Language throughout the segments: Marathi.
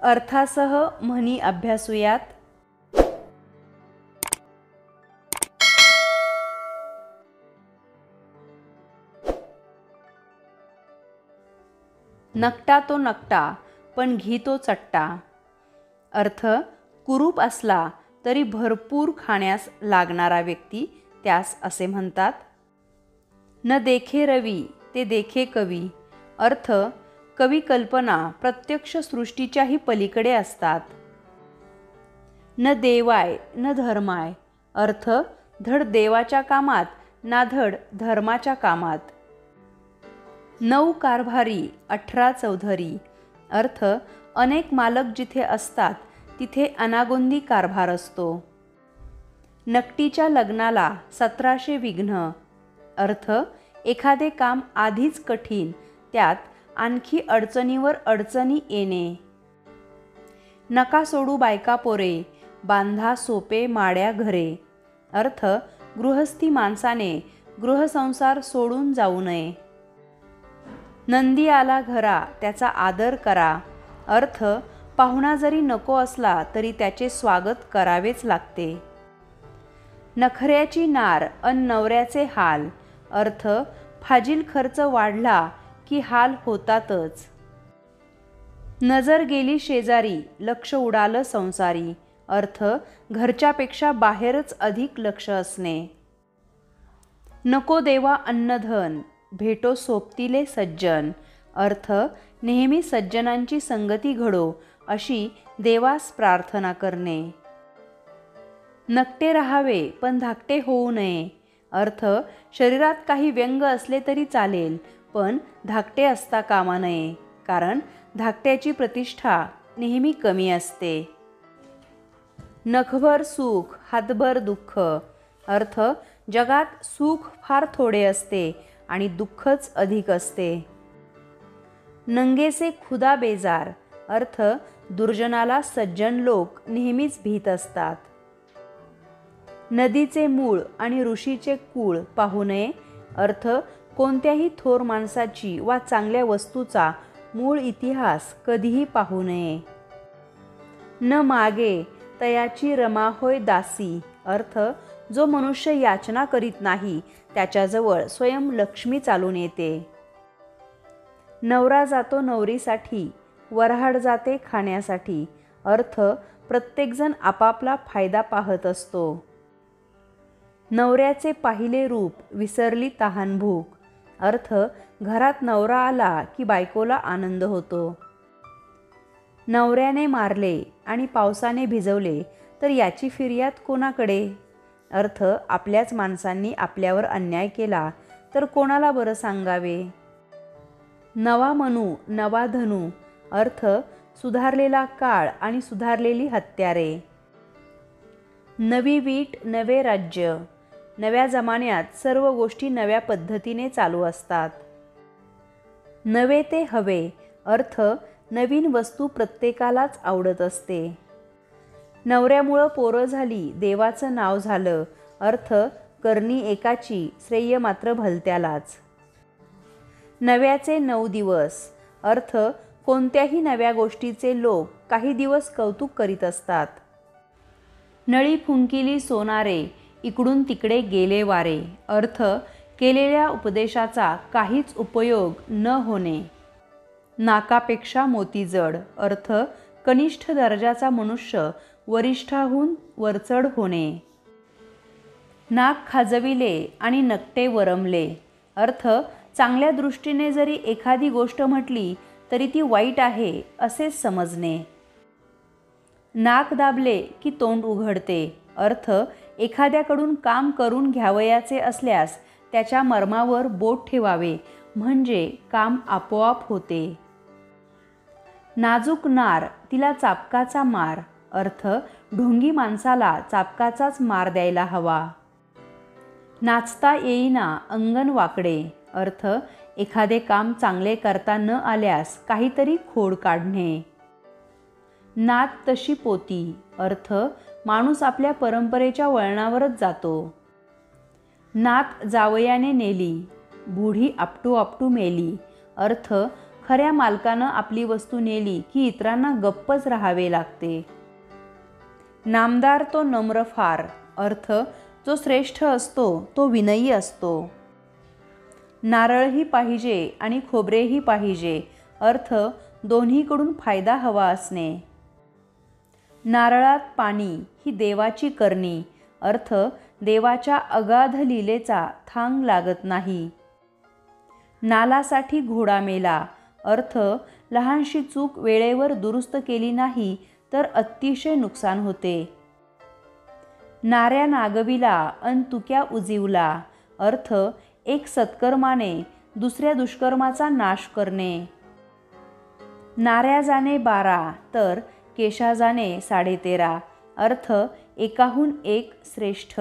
अर्थासह म्हणी अभ्यासूयात. नकटा तो नकटा पण घी तो चट्टा. अर्थ, कुरूप असला तरी भरपूर खाण्यास लागणारा व्यक्ती त्यास असे म्हणतात. न देखे रवी ते देखे कवी. अर्थ, कवी कल्पना प्रत्यक्ष सृष्टीच्याही पलीकडे असतात. न देवाय न धर्माय. अर्थ, धड देवाच्या कामात ना धड धर्माच्या कामात. 9 कारभारी 18 चौधरी. अर्थ, अनेक मालक जिथे असतात तिथे अनागोंदी कारभार असतो. नकटीच्या लग्नाला 1700 विघ्न. अर्थ, एखादे काम आधीच कठीण, त्यात आणखी अडचणीवर अडचणी येणे. नका सोडू बायका पोरे, बांधा सोपे माड्या घरे. अर्थ, गृहस्थी माणसाने गृहसंसार सोडून जाऊ नये. नंदी आला घरा त्याचा आदर करा. अर्थ, पाहुणा जरी नको असला तरी त्याचे स्वागत करावेच लागते. नखऱ्याची नार अन नवऱ्याचे हाल. अर्थ, फाजील खर्च वाढला की हाल होतातच. नजर गेली शेजारी लक्ष उडालं संसारी. अर्थ, घरच्यापेक्षा बाहेरच अधिक लक्ष असणे. नको देवा अन्नधन भेटो सोबतीले सज्जन. अर्थ, नेहमी सज्जनांची संगती घडो अशी देवास प्रार्थना करणे. नकटे राहावे पण धाकटे होऊ नये. अर्थ, शरीरात काही व्यंग असले तरी चालेल पण धाकटे असता कामा नये, कारण धाकट्याची प्रतिष्ठा नेहमी कमी असते. नखभर सुख हातभर दुःख. अर्थ, जगात सुख फार थोडे असते आणि दुःखच अधिक असते. नंगेसे खुदा बेजार. अर्थ, दुर्जनाला सज्जन लोक नेहमीच भीत असतात. नदीचे मूळ आणि ऋषीचे कूळ पाहू नये. अर्थ, कोणत्याही थोर माणसाची वा चांगल्या वस्तूचा मूळ इतिहास कधीही पाहू नये. न मागे तयाची रमा होय दासी. अर्थ, जो मनुष्य याचना करीत नाही त्याच्याजवळ स्वयं लक्ष्मी चालून येते. नवरा जातो नवरीसाठी, वऱ्हाड जाते खाण्यासाठी. अर्थ, प्रत्येकजण आपापला फायदा पाहत असतो. नवऱ्याचे पाहिले रूप विसरली तहान भूक. अर्थ, घरात नवरा आला की बायकोला आनंद होतो. नवऱ्याने मारले आणि पावसाने भिजवले तर याची फिर्याद कोणाकडे. अर्थ, आपल्याच माणसांनी आपल्यावर अन्याय केला तर कोणाला बरं सांगावे. नवा मनू नवा धनू. अर्थ, सुधारलेला काळ आणि सुधारलेली हत्यारे. नवी वीट नवे राज्य. नव्या जमान्यात सर्व गोष्टी नव्या पद्धतीने चालू असतात. नवे ते हवे. अर्थ, नवीन वस्तू प्रत्येकालाच आवडत असते. नवऱ्यामुळं पोरं झाली देवाचं नाव झालं. अर्थ, करणी एकाची श्रेय मात्र भलत्यालाच. नव्याचे 9 दिवस. अर्थ, कोणत्याही नव्या गोष्टीचे लोक काही दिवस कौतुक करीत असतात. नळी फुंकिली सोनारे इकडून तिकडे गेले वारे. अर्थ, केलेल्या उपदेशाचा काहीच उपयोग न होणे. नाकापेक्षा मोती जड. अर्थ, कनिष्ठ दर्जाचा मनुष्य वरिष्ठाहून वरचढ होणे. नाक खाजविले आणि नकटे वरमले. अर्थ, चांगल्या दृष्टीने जरी एखादी गोष्ट म्हटली तरी ती वाईट आहे असेच समजणे. नाक दाबले की तोंड उघडते. अर्थ, एखाद्याकडून काम करून घ्यावयाचे असल्यास त्याच्या मर्मावर बोट ठेवावे म्हणजे काम आपोआप होते. नाजूक नार तिला चापकाचा मार. अर्थ, ढोंगी माणसाला चापकाचाच मार द्यायला हवा. नाचता येईना अंगण वाकडे. अर्थ, एखादे काम चांगले करता न आल्यास काहीतरी खोड काढणे. नात तशी पोती. अर्थ, माणूस आपल्या परंपरेच्या वळणावरच जातो. नात जावयाने नेली, बुढी आपटू आपटू मेली. अर्थ, खऱ्या मालकानं आपली वस्तू नेली की इतरांना गप्पच राहावे लागते. नामदार तो नम्र फार, अर्थ जो श्रेष्ठ असतो तो विनयी असतो. नारळही पाहिजे आणि खोबरेही पाहिजे, अर्थ दोन्हीकडून फायदा हवा असणे. नारळात पाणी ही देवाची करणी, अर्थ देवाच्या अगाध लीलेचा थांग लागत नाही. नालासाठी घोडा मेला, अर्थ लहानशी चूक वेळेवर दुरुस्त केली नाही तर अतिशय नुकसान होते. नाऱ्या नागविला अन तुक्या उजीवला, अर्थ एक सत्कर्माने दुसऱ्या दुष्कर्माचा नाश करणे. नाऱ्या जाणे 12 तर केशा जाणे 13.5, अर्थ एकाहून एक श्रेष्ठ.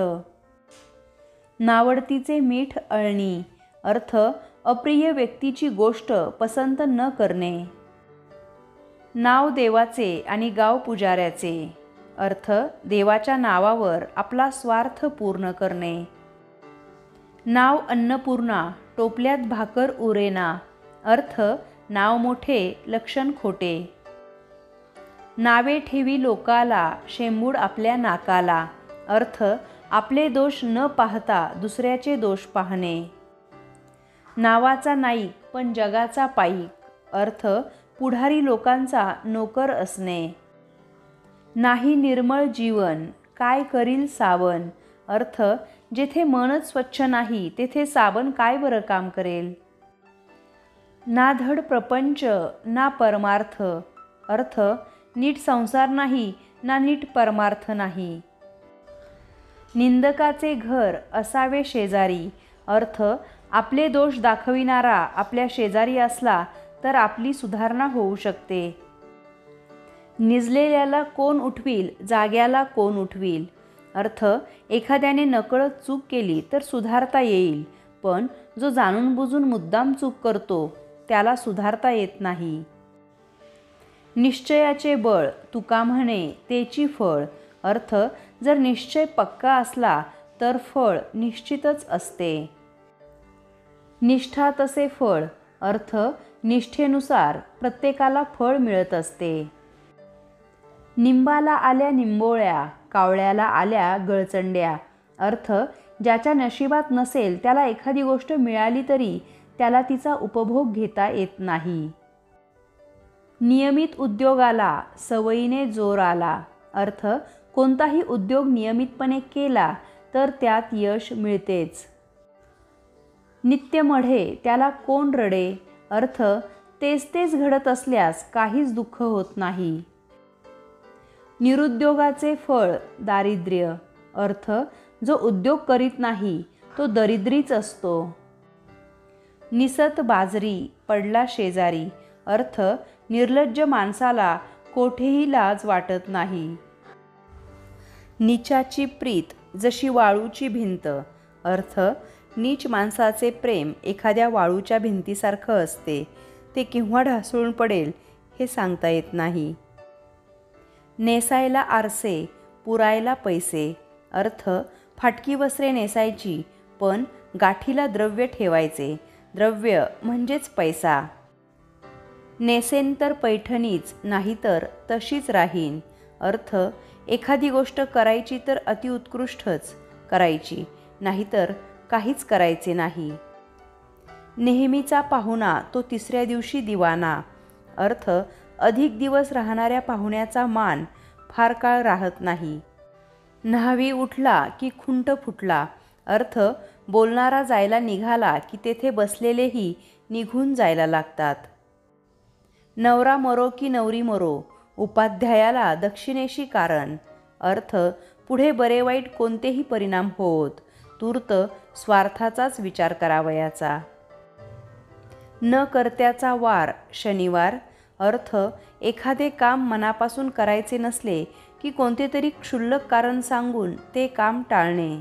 नावडतीचे मीठ अळणी, अर्थ अप्रिय व्यक्तीची गोष्ट पसंत न करणे. नाव देवाचे आणि गाव पुजाऱ्याचे, अर्थ देवाच्या नावावर आपला स्वार्थ पूर्ण करणे. नाव अन्नपूर्णा टोपल्यात भाकर उरेना, अर्थ नाव मोठे लक्षण खोटे. नावे ठेवी लोकाला शेंबूड आपल्या नाकाला, अर्थ आपले दोष न पाहता दुसऱ्याचे दोष पाहणे. नावाचा नाईक पण जगाचा पाईक, अर्थ पुढारी लोकांचा नोकर असणे. नाही निर्मळ जीवन काय करील सावन, अर्थ जेथे मनच स्वच्छ नाही तेथे साबण काय बरं काम करेल. ना धड प्रपंच ना परमार्थ, अर्थ नीट संसार नाही ना नीट परमार्थ नाही. निंदकाचे घर असावे शेजारी, अर्थ आपले दोष दाखविणारा आपल्या शेजारी असला तर आपली सुधारणा होऊ शकते. निजलेल्याला कोण उठवील जाग्याला कोण उठवील, अर्थ एखाद्याने नकळत चूक केली तर सुधारता येईल, पण जो जाणून बुजून मुद्दाम चूक करतो त्याला सुधारता येत नाही. निश्चयाचे बळ तुका म्हणे तेची फळ, अर्थ जर निश्चय पक्का असला तर फळ निश्चितच असते. निष्ठा तसे फळ, अर्थ निष्ठेनुसार प्रत्येकाला फळ मिळत असते. निंबाला आल्या निंबोळ्या कावळ्याला आल्या गळचंड्या, अर्थ ज्याच्या नशिबात नसेल त्याला एखादी गोष्ट मिळाली तरी त्याला तिचा उपभोग घेता येत नाही. नियमित उद्योगाला सवयीने जोर आला, अर्थ कोणताही उद्योग नियमितपणे केला तर त्यात यश मिळतेच. नित्य मढे त्याला कोण रडे, अर्थ तेच तेच घडत असल्यास काहीच दुःख होत नाही. निरुद्योगाचे फळ दारिद्र्य, अर्थ जो उद्योग करीत नाही तो दरिद्रीच असतो. निसत बाजरी पडला शेजारी, अर्थ निर्लज्ज माणसाला कोठेही लाज वाटत नाही. नीचाची प्रीत जशी वाळूची भिंत, अर्थ नीच माणसाचे प्रेम एखाद्या वाळूच्या भिंतीसारखं असते, ते केव्हा ढासळून पडेल हे सांगता येत नाही. नेसायला आरसे पुरायला पैसे, अर्थ फाटकी वस्त्रे नेसायची पण गाठीला द्रव्य ठेवायचे, द्रव्य म्हणजेच पैसा. नेसेन तर पैठणीच नाही तर तशीच राहीन, अर्थ एखादी गोष्ट करायची तर अतिउत्कृष्टच करायची, नाहीतर काहीच करायचे नाही. नेहमीचा पाहुणा तो तिसऱ्या दिवशी दिवाना, अर्थ अधिक दिवस राहणाऱ्या पाहुण्याचा मान फार काळ राहत नाही. न्हावी उठला की खुंट फुटला, अर्थ बोलणारा जायला निघाला की तेथे बसलेलेही निघून जायला लागतात. नवरा मरो की नवरी मरो उपाध्यायाला दक्षिणेशी कारण, अर्थ पुढे बरे वाईट कोणतेही परिणाम होत, तूर्त स्वार्थाचाच विचार करावयाचा. न कर्त्याचा वार शनिवार, अर्थ एखादे काम मनापासून करायचे नसले की कोणते तरी क्षुल्लक कारण सांगून ते काम टाळणे.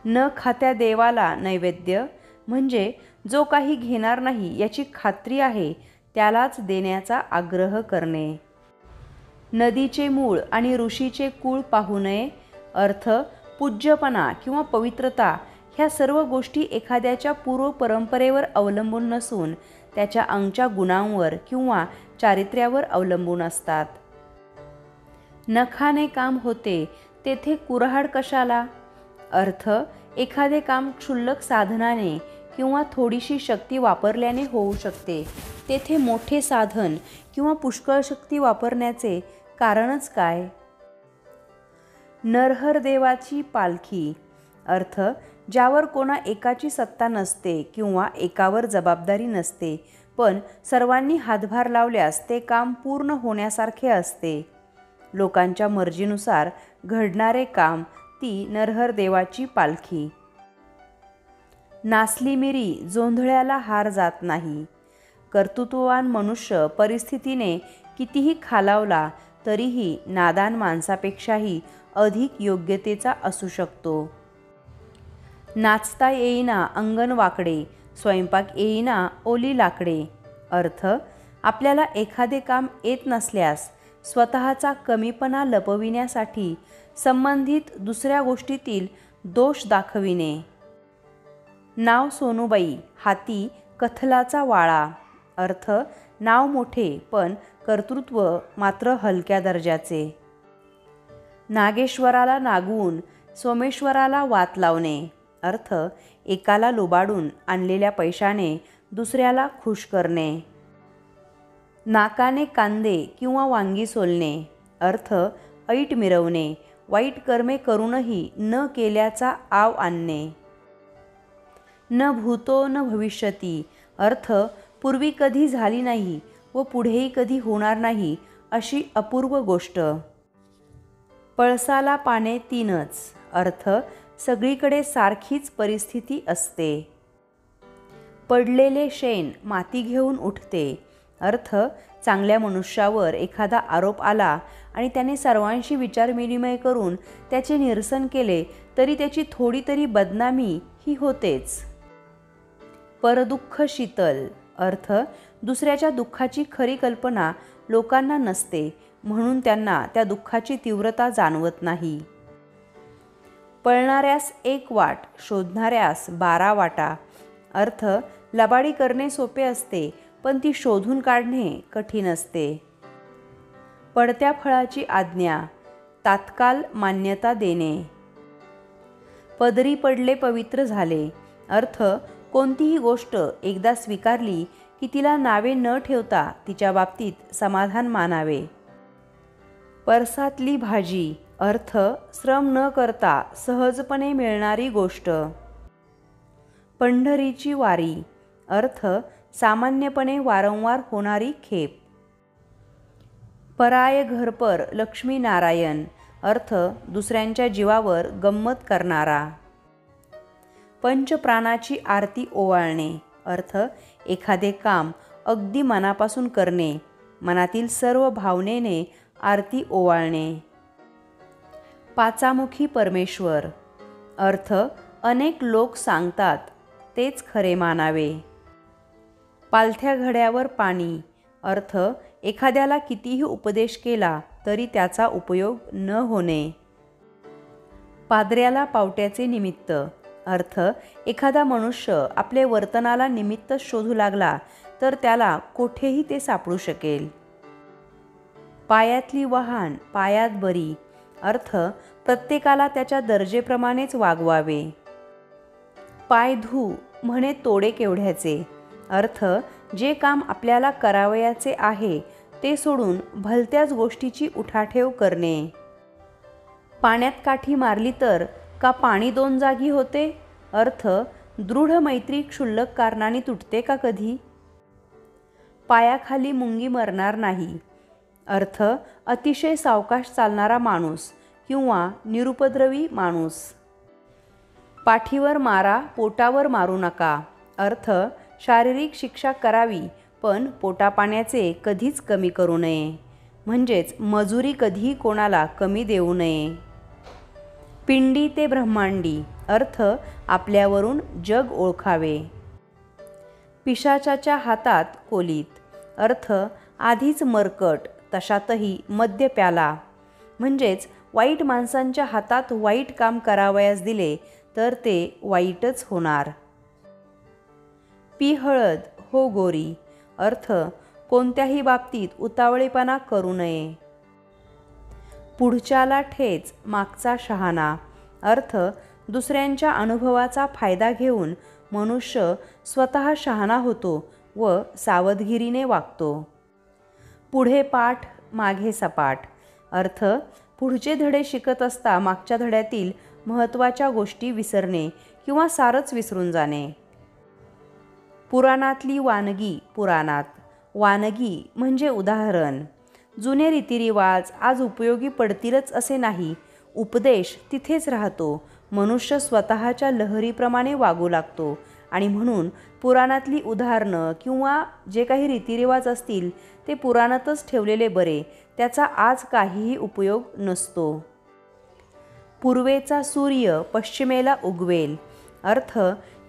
न खात्या देवाला नैवेद्य, म्हणजे जो काही घेणार नाही याची खात्री आहे त्यालाच देण्याचा आग्रह करणे. नदीचे मूळ आणि ऋषीचे कुळ पाहू नये, अर्थ पूज्यपणा किंवा पवित्रता ह्या सर्व गोष्टी एखाद्याच्या पूर्व परंपरेवर अवलंबून नसून त्याच्या अंगच्या गुणांवर किंवा चारित्र्यावर अवलंबून असतात. नखाने काम होते तेथे कुऱ्हाड कशाला? अर्थ एखादे काम क्षुल्लक साधनाने किंवा थोडीशी शक्ती वापरल्याने होऊ शकते, तेथे मोठे साधन किंवा पुष्कळ शक्ती वापरण्याचे कारणच काय? नरहर देवाची पालखी. अर्थ ज्यावर कोणा एकाची सत्ता नसते किंवा एकावर जबाबदारी नसते, पण सर्वांनी हातभार लावल्यास ते काम पूर्ण होण्यासारखे असते. लोकांच्या मर्जीनुसार घडणारे काम ती नरहर देवाची पालखी. नासली मिरी जोंधळ्याला हार जात नाही. कर्तृत्ववान मनुष्य परिस्थितीने कितीही खालावला तरीही नादान माणसापेक्षाही अधिक योग्यतेचा असू शकतो. नाचता येईना अंगण वाकडे, स्वयंपाक येईना ओली लाकडे. अर्थ आपल्याला एखादे काम येत नसल्यास स्वतःचा कमीपणा लपविण्यासाठी संबंधित दुसऱ्या गोष्टीतील दोष दाखविणे. नाव सोनूबाई, हाती कथलाचा वाळा. अर्थ नाव मोठे पण कर्तृत्व मात्र हलक्या दर्जाचे. नागेश्वराला नागवून सोमेश्वराला वात लावणे. अर्थ एकाला लुबाडून आणलेल्या पैशाने दुसऱ्याला खुश करणे. नाकाने कांदे किंवा वांगी सोलणे. अर्थ ऐट मिरवणे, वाईट कर्मे करूनही न केल्याचा आव आणणे. न भूतो न भविष्यती. अर्थ पूर्वी कधी झाली नाही व पुढेही कधी होणार नाही अशी अपूर्व गोष्ट. पळसाला पाने तीनच. अर्थ सगळीकडे सारखीच परिस्थिती असते. पडलेले शेण माती घेऊन उठते. अर्थ चांगल्या मनुष्यावर एखादा आरोप आला आणि त्याने सर्वांशी विचारविनिमय करून त्याचे निरसन केले तरी त्याची थोडी तरी बदनामी ही होतेच. परदुःख शीतल. अर्थ दुसऱ्याच्या दुःखाची खरी कल्पना लोकांना नसते, म्हणून त्यांना त्या दुःखाची तीव्रता जाणवत नाही. पळणाऱ्यास एक वाट, शोधणाऱ्यास 12 वाटा. अर्थ लबाडी करणे सोपे असते पण ती शोधून काढणे कठीण असते. पडत्या फळाची आज्ञा, तात्काळ मान्यता देणे. पदरी पडले पवित्र झाले. अर्थ कोणतीही गोष्ट एकदा स्वीकारली की तिला नावे न ठेवता तिच्या बाबतीत समाधान मानावे. परसातली भाजी. अर्थ श्रम न करता सहजपणे मिळणारी गोष्ट. पंढरीची वारी. अर्थ सामान्यपणे वारंवार होणारी खेप. पराय घरपर लक्ष्मीनारायण. अर्थ दुसऱ्यांच्या जीवावर गंमत करणारा. पंचप्राणाची आरती ओवाळणे. अर्थ एखादे काम अगदी मनापासून करणे, मनातील सर्व भावनेने आरती ओवाळणे. पाचामुखी परमेश्वर. अर्थ अनेक लोक सांगतात तेच खरे मानावे. पालथ्या घड्यावर पाणी. अर्थ एखाद्याला कितीही उपदेश केला तरी त्याचा उपयोग न होणे. पाद्र्याला पावट्याचे निमित्त. अर्थ एखादा मनुष्य आपले वर्तनाला निमित्त शोधू लागला तर त्याला कोठेही ते सापडू शकेल. पायातली वहाण पायात बरी. अर्थ प्रत्येकाला त्याच्या दर्जेप्रमाणेच वागवावे. पाय धू म्हणे तोडे केवढ्याचे. अर्थ जे काम आपल्याला करावयाचे आहे ते सोडून भलत्याच गोष्टीची उठाठेव करणे. पाण्यात काठी मारली तर का पाणी 2 जागी होते. अर्थ दृढ मैत्री क्षुल्लक कारणाने तुटते का कधी. पायाखाली मुंगी मरणार नाही. अर्थ अतिशय सावकाश चालणारा माणूस किंवा निरुपद्रवी माणूस. पाठीवर मारा, पोटावर मारू नका. अर्थ शारीरिक शिक्षा करावी पण पोटापाण्याचे कधीच कमी करू नये, म्हणजेच मजुरी कधीही कोणाला कमी देऊ नये. पिंडी ते ब्रह्मांडी. अर्थ आपल्यावरून जग ओळखावे. पिशाचाच्या हातात कोलीत. अर्थ आधीच मरकट तशातही मद्य प्याला, म्हणजेच वाईट माणसांच्या हातात वाईट काम करावयास दिले तर ते वाईटच होणार. पी हळद हो गोरी. अर्थ कोणत्याही बाबतीत उतावळेपणा करू नये. पुढच्याला ठेच मागचा शहाणा, अर्थ दुसऱ्यांच्या अनुभवाचा फायदा घेऊन मनुष्य स्वतः शहाणा होतो व सावधगिरीने वागतो. पुढे पाठ मागे सपाट, अर्थ पुढचे धडे शिकत असता मागच्या धड्यातील महत्त्वाच्या गोष्टी विसरणे किंवा सारच विसरून जाणे. पुराणातली वानगी पुराणात, वानगी म्हणजे उदाहरण. जुने रीतिरिवाज आज उपयोगी पडतीलच असे नाही. उपदेश तिथेच राहतो. मनुष्य स्वतःच्या लहरीप्रमाणे वागू लागतो आणि म्हणून पुराणातली उदाहरणं किंवा जे काही रीतिरिवाज असतील ते पुराणातच ठेवलेले बरे. त्याचा आज काहीही उपयोग नसतो. पूर्वेचा सूर्य पश्चिमेला उगवेल, अर्थ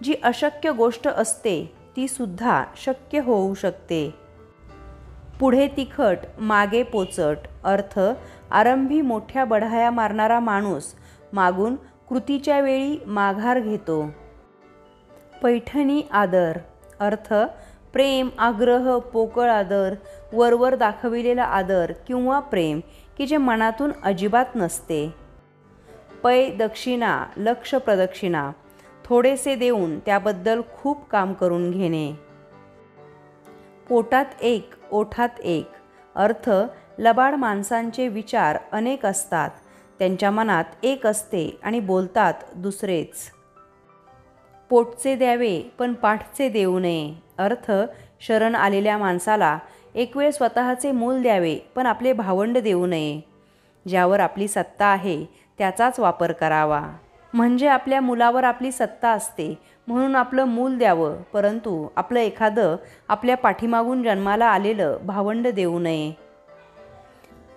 जी अशक्य गोष्ट असते ती सुद्धा शक्य होऊ शकते. पुढे तिखट मागे पोचट, अर्थ आरंभी मोठ्या बढाया मारणारा माणूस मागून कृतीच्या वेळी माघार घेतो. पैठणी आदर, अर्थ प्रेम, आग्रह, पोकळ आदर, वरवर दाखविलेला आदर किंवा प्रेम की जे मनातून अजिबात नसते. पै दक्षिणा लक्ष प्रदक्षिणा, थोडेसे देऊन त्याबद्दल खूप काम करून घेणे. पोटात एक ओठात एक, अर्थ लबाड माणसांचे विचार अनेक असतात, त्यांच्या मनात एक असते आणि बोलतात दुसरेच. पोटचे द्यावे पण पाठचे देऊ नये, अर्थ शरण आलेल्या माणसाला एक वेळ स्वतःचे मूल द्यावे पण आपले भावंड देऊ नये. ज्यावर आपली सत्ता आहे त्याचाच वापर करावा. म्हणजे आपल्या मुलावर आपली सत्ता असते म्हणून आपलं मूल द्यावं, परंतु आपलं एखादं आपल्या पाठीमागून जन्माला आलेलं भावंड देऊ नये.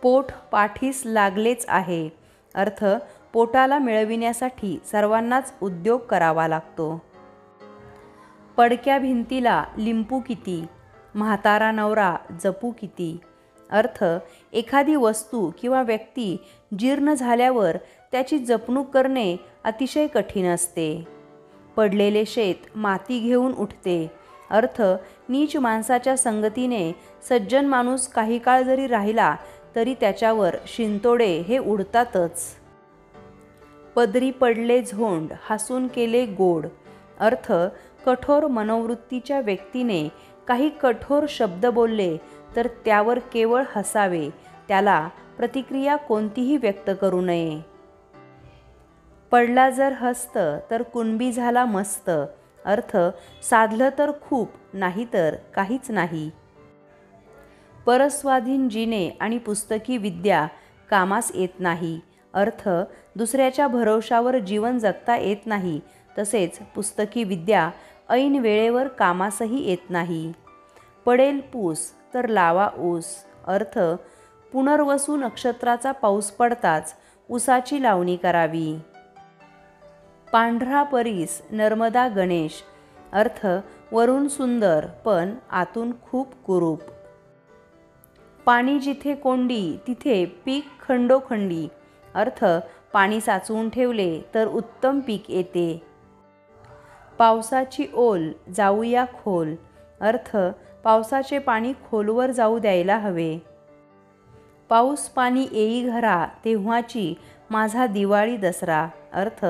पोट पाठीस लागलेच आहे, अर्थ पोटाला मिळविण्यासाठी सर्वांनाच उद्योग करावा लागतो. पडक्या भिंतीला लिंपू किती, म्हातारा नवरा जपू किती, अर्थ एखादी वस्तू किंवा व्यक्ती जीर्ण झाल्यावर त्याची जपणूक करणे अतिशय कठीण असते. पडलेले शेत माती घेऊन उठते, अर्थ नीच माणसाच्या संगतीने सज्जन माणूस काही काळ जरी राहिला तरी त्याच्यावर शिंतोडे हे उडतातच. पदरी पडले झोंड हसून केले गोड, अर्थ कठोर मनोवृत्तीच्या व्यक्तीने काही कठोर शब्द बोलले तर त्यावर केवळ हसावे, त्याला प्रतिक्रिया कोणतीही व्यक्त करू नये. पडला जर हस्त तर कुणबी झाला मस्त, अर्थ साधलं तर खूप नाही तर काहीच नाही. परस्वाधीन जिने आणि पुस्तकी विद्या कामास येत नाही, अर्थ दुसऱ्याच्या भरवशावर जीवन जगता येत नाही, तसेच पुस्तकी विद्या ऐन वेळेवर कामासही येत नाही. पडेल पूस तर लावा ऊस, अर्थ पुनर्वसू नक्षत्राचा पाऊस पडताच ऊसाची लावणी करावी. पांढरा परीस नर्मदा गणेश, अर्थ वरून सुंदर पण आतून खूप कुरूप. पाणी जिथे कोंडी तिथे पीक खंडोखंडी, अर्थ पाणी साचवून ठेवले तर उत्तम पीक येते. पावसाची ओल जाऊया खोल, अर्थ पावसाचे पाणी खोलवर जाऊ द्यायला हवे. पाऊस पाणी येई घरा तेव्हाची माझा दिवाळी दसरा, अर्थ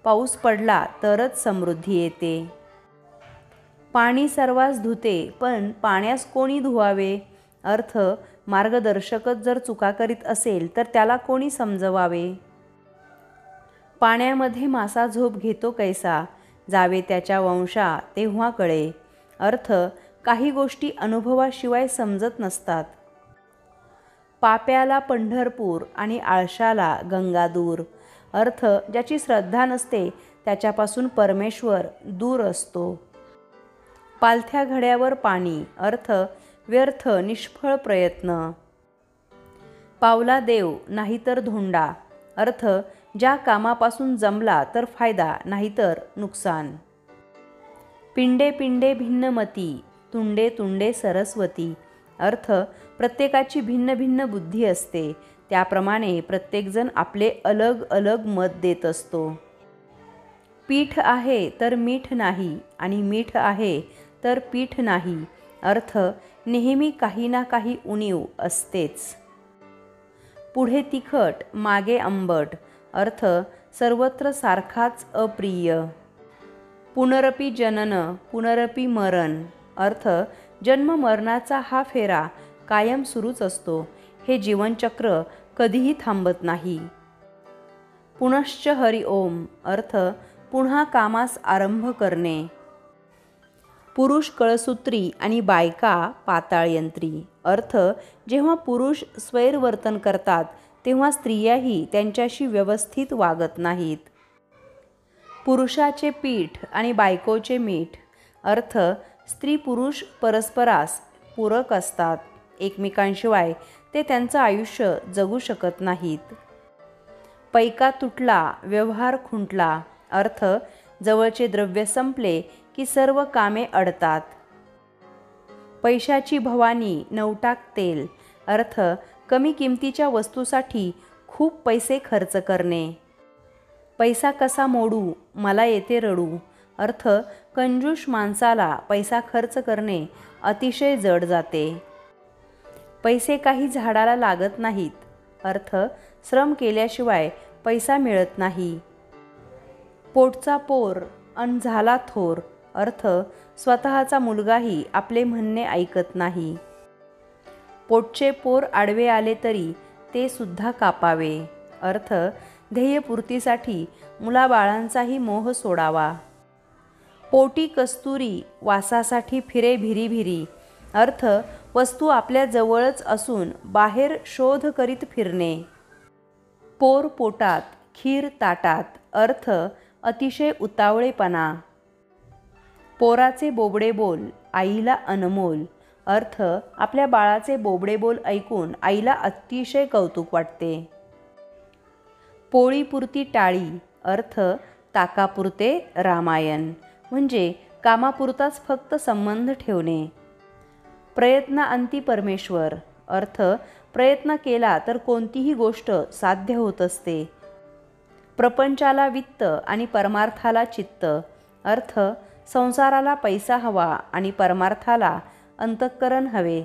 पाऊस पडला तरच समृद्धी येते. पाणी सर्वांस धुते पण पाण्यास कोणी धुवावे, अर्थ मार्गदर्शकच जर चुका करीत असेल तर त्याला कोणी समजवावे. पाण्यामध्ये मासा झोप घेतो कैसा, जावे त्याच्या वंशा तेव्हा कळे, अर्थ काही गोष्टी अनुभवाशिवाय समजत नसतात. पाप्याला पंढरपूर आणि आळशाला गंगादूर, अर्थ ज्याची श्रद्धा नसते त्याच्यापासून परमेश्वर दूर असतो. पालथ्या घड्यावर पाणी, अर्थ व्यर्थ निष्फळ प्रयत्न. पावला देव नाहीतर धोंडा, अर्थ ज्या कामापासून जमला तर फायदा नाहीतर नुकसान. पिंडे पिंडे भिन्नमती तुंडे तुंडे सरस्वती, अर्थ प्रत्येकाची भिन्न भिन्न बुद्धी असते, त्याप्रमाणे प्रत्येकजण आपले अलग अलग मत देत असतो. पीठ आहे तर मीठ नाही आणि मीठ आहे तर पीठ नाही, अर्थ नेहमी काही ना काही उणीव असतेच. पुढे तिखट मागे आंबट, अर्थ सर्वत्र सारखाच अप्रिय. पुनरपि जनन पुनरपि मरण, अर्थ जन्म मरणाचा हा फेरा कायम सुरूच असतो. हे जीवनचक्र कधीही थांबत नाही. पुनश्च हरि ओम, अर्थ पुन्हा कामास आरंभ करणे. पुरुष कळसूत्री आणि बायका पाताळयंत्री, अर्थ जेव्हा पुरुष स्वैरवर्तन करतात तेव्हा स्त्रियाही त्यांच्याशी व्यवस्थित वागत नाहीत. पुरुषाचे पीठ आणि बायकोचे मीठ, अर्थ स्त्री पुरुष परस्परास पूरक असतात. एकमेकांशिवाय ते त्यांचं आयुष्य जगू शकत नाहीत. पैका तुटला व्यवहार खुंटला, अर्थ जवळचे द्रव्य संपले की सर्व कामे अडतात. पैशाची भवानी नवटाक तेल, अर्थ कमी किमतीच्या वस्तूसाठी खूप पैसे खर्च करणे. पैसा कसा मोडू मला येते रडू, अर्थ कंजूष माणसाला पैसा खर्च करणे अतिशय जड जाते. पैसे काही झाडाला लागत नाहीत, अर्थ श्रम केल्याशिवाय पैसा मिळत नाही. पोटचा पोर अन झाला थोर, अर्थ स्वतःचा मुलगाही आपले म्हणणे ऐकत नाही. पोटचे पोर आडवे आले तरी ते सुद्धा कापावे, अर्थ ध्येयपूर्तीसाठी मुलाबाळांचाही मोह सोडावा. पोटी कस्तुरी वासासाठी फिरे भिरी भिरी, अर्थ वस्तू आपल्या जवळच असून बाहेर शोध करीत फिरणे. पोर पोटात खीर ताटात, अर्थ अतिशय उतावळेपणा. पोराचे बोबडे बोल आईला अनमोल, अर्थ आपल्या बाळाचे बोबडे बोल ऐकून आईला अतिशय कौतुक वाटते. पोळीपुरती टाळी, अर्थ ताकापुरते रामायण, म्हणजे कामापुरताच फक्त संबंध ठेवणे. प्रयत्नाअंती परमेश्वर, अर्थ प्रयत्न केला तर कोणतीही गोष्ट साध्य होत असते. प्रपंचाला वित्त आणि परमार्थाला चित्त, अर्थ संसाराला पैसा हवा आणि परमार्थाला अंतःकरण हवे.